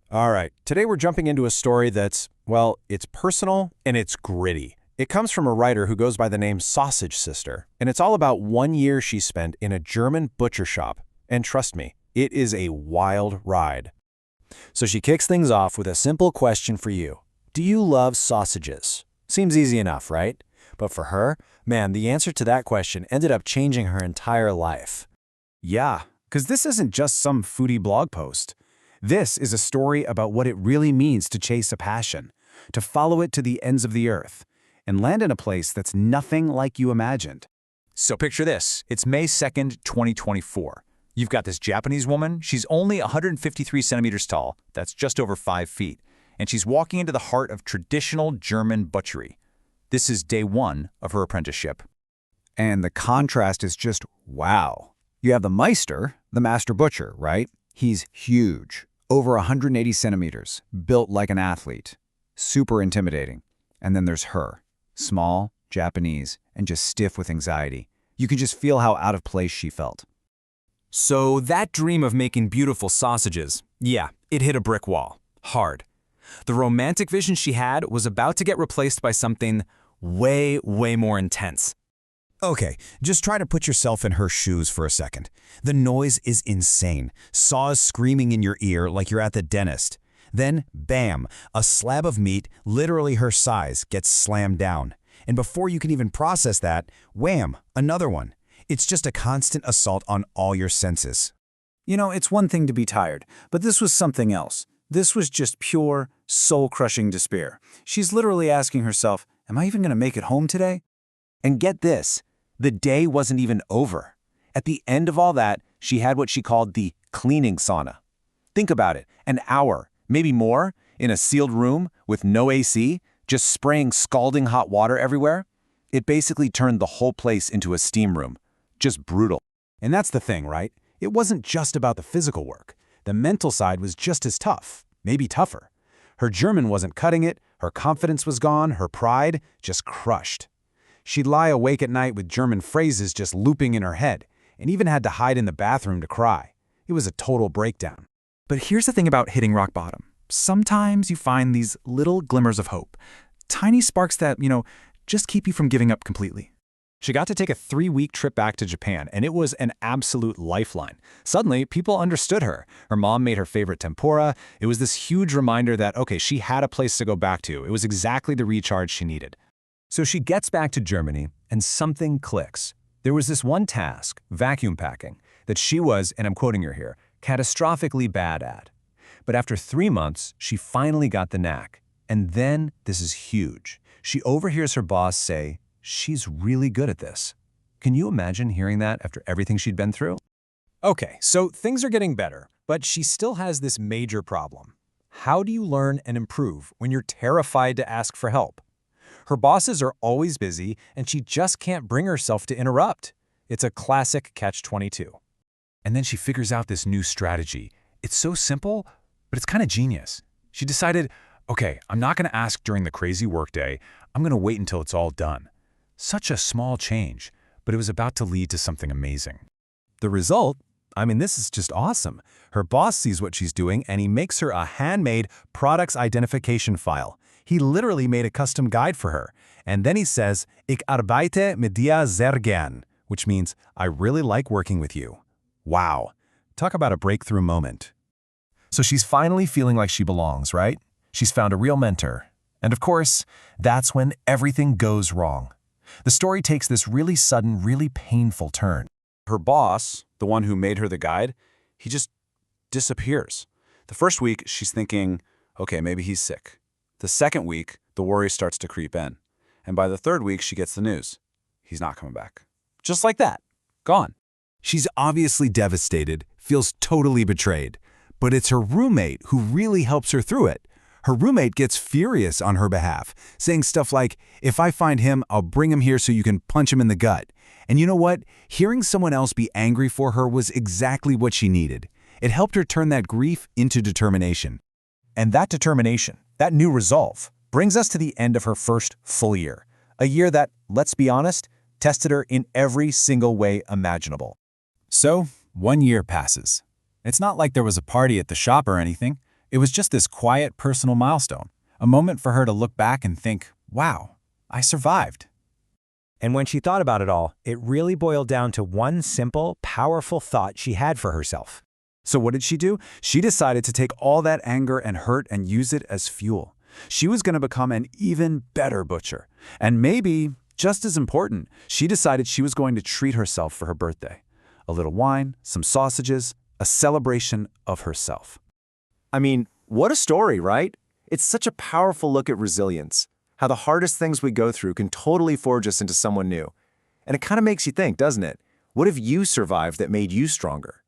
All right, today we're jumping into a story that's, well, it's personal and it's gritty. It comes from a writer who goes by the name Sausage Sister, and it's all about 1 year she spent in a German butcher shop. And trust me, it is a wild ride. So she kicks things off with a simple question for you. Do you love sausages? Seems easy enough, right? But for her, man, the answer to that question ended up changing her entire life. Yeah, because this isn't just some foodie blog post. This is a story about what it really means to chase a passion, to follow it to the ends of the earth, and land in a place that's nothing like you imagined. So picture this. It's May 2nd, 2024. You've got this Japanese woman. She's only 153 centimeters tall. That's just over 5 feet. And she's walking into the heart of traditional German butchery. This is day one of her apprenticeship. And the contrast is just wow. You have the Meister, the master butcher, right? He's huge, over 180 centimeters, built like an athlete. Super intimidating. And then there's her, small, Japanese, and just stiff with anxiety. You could just feel how out of place she felt. So that dream of making beautiful sausages, yeah, it hit a brick wall. Hard. The romantic vision she had was about to get replaced by something way, way more intense. Okay, just try to put yourself in her shoes for a second. The noise is insane. Saws screaming in your ear like you're at the dentist. Then, bam, a slab of meat, literally her size, gets slammed down. And before you can even process that, wham, another one. It's just a constant assault on all your senses. You know, it's one thing to be tired, but this was something else. This was just pure, soul-crushing despair. She's literally asking herself, am I even going to make it home today? And get this, the day wasn't even over. At the end of all that, she had what she called the cleaning sauna. Think about it, an hour, maybe more, in a sealed room with no AC, just spraying scalding hot water everywhere. It basically turned the whole place into a steam room. Just brutal. And that's the thing, right? It wasn't just about the physical work. The mental side was just as tough, maybe tougher. Her German wasn't cutting it, her confidence was gone, her pride just crushed. She'd lie awake at night with German phrases just looping in her head, and even had to hide in the bathroom to cry. It was a total breakdown. But here's the thing about hitting rock bottom. Sometimes you find these little glimmers of hope. Tiny sparks that, just keep you from giving up completely. She got to take a 3-week trip back to Japan, and it was an absolute lifeline. Suddenly, people understood her. Her mom made her favorite tempura. It was this huge reminder that, okay, she had a place to go back to. It was exactly the recharge she needed. So she gets back to Germany, and something clicks. There was this one task, vacuum packing, that she was, and I'm quoting her here, catastrophically bad at. But after 3 months, she finally got the knack. And then, this is huge, she overhears her boss say, she's really good at this. Can you imagine hearing that after everything she'd been through? Okay, so things are getting better, but she still has this major problem. How do you learn and improve when you're terrified to ask for help? Her bosses are always busy, and she just can't bring herself to interrupt. It's a classic catch-22. And then she figures out this new strategy. It's so simple, but it's kind of genius. She decided, okay, I'm not going to ask during the crazy workday. I'm going to wait until it's all done. Such a small change, but it was about to lead to something amazing. The result? This is just awesome. Her boss sees what she's doing, and he makes her a handmade products identification file. He literally made a custom guide for her. And then he says, Ich arbeite mit dir sehr gern, which means, I really like working with you. Wow. Talk about a breakthrough moment. So she's finally feeling like she belongs, right? She's found a real mentor. And of course, that's when everything goes wrong. The story takes this really sudden, really painful turn. Her boss, the one who made her the guide, he just disappears. The first week, she's thinking, okay, maybe he's sick. The second week, the worry starts to creep in. And by the third week, she gets the news. He's not coming back. Just like that. Gone. She's obviously devastated, feels totally betrayed. But it's her roommate who really helps her through it. Her roommate gets furious on her behalf, saying stuff like, if I find him, I'll bring him here so you can punch him in the gut. And you know what? Hearing someone else be angry for her was exactly what she needed. It helped her turn that grief into determination. And that determination, that new resolve, brings us to the end of her first full year. A year that, let's be honest, tested her in every single way imaginable. So, 1 year passes. It's not like there was a party at the shop or anything. It was just this quiet personal milestone, a moment for her to look back and think, wow, I survived. And when she thought about it all, it really boiled down to one simple, powerful thought she had for herself. So what did she do? She decided to take all that anger and hurt and use it as fuel. She was going to become an even better butcher. And maybe, just as important, she decided she was going to treat herself for her birthday. A little wine, some sausages, a celebration of herself. I mean, what a story, right? It's such a powerful look at resilience, how the hardest things we go through can totally forge us into someone new. And it kind of makes you think, doesn't it? What if you survived that made you stronger?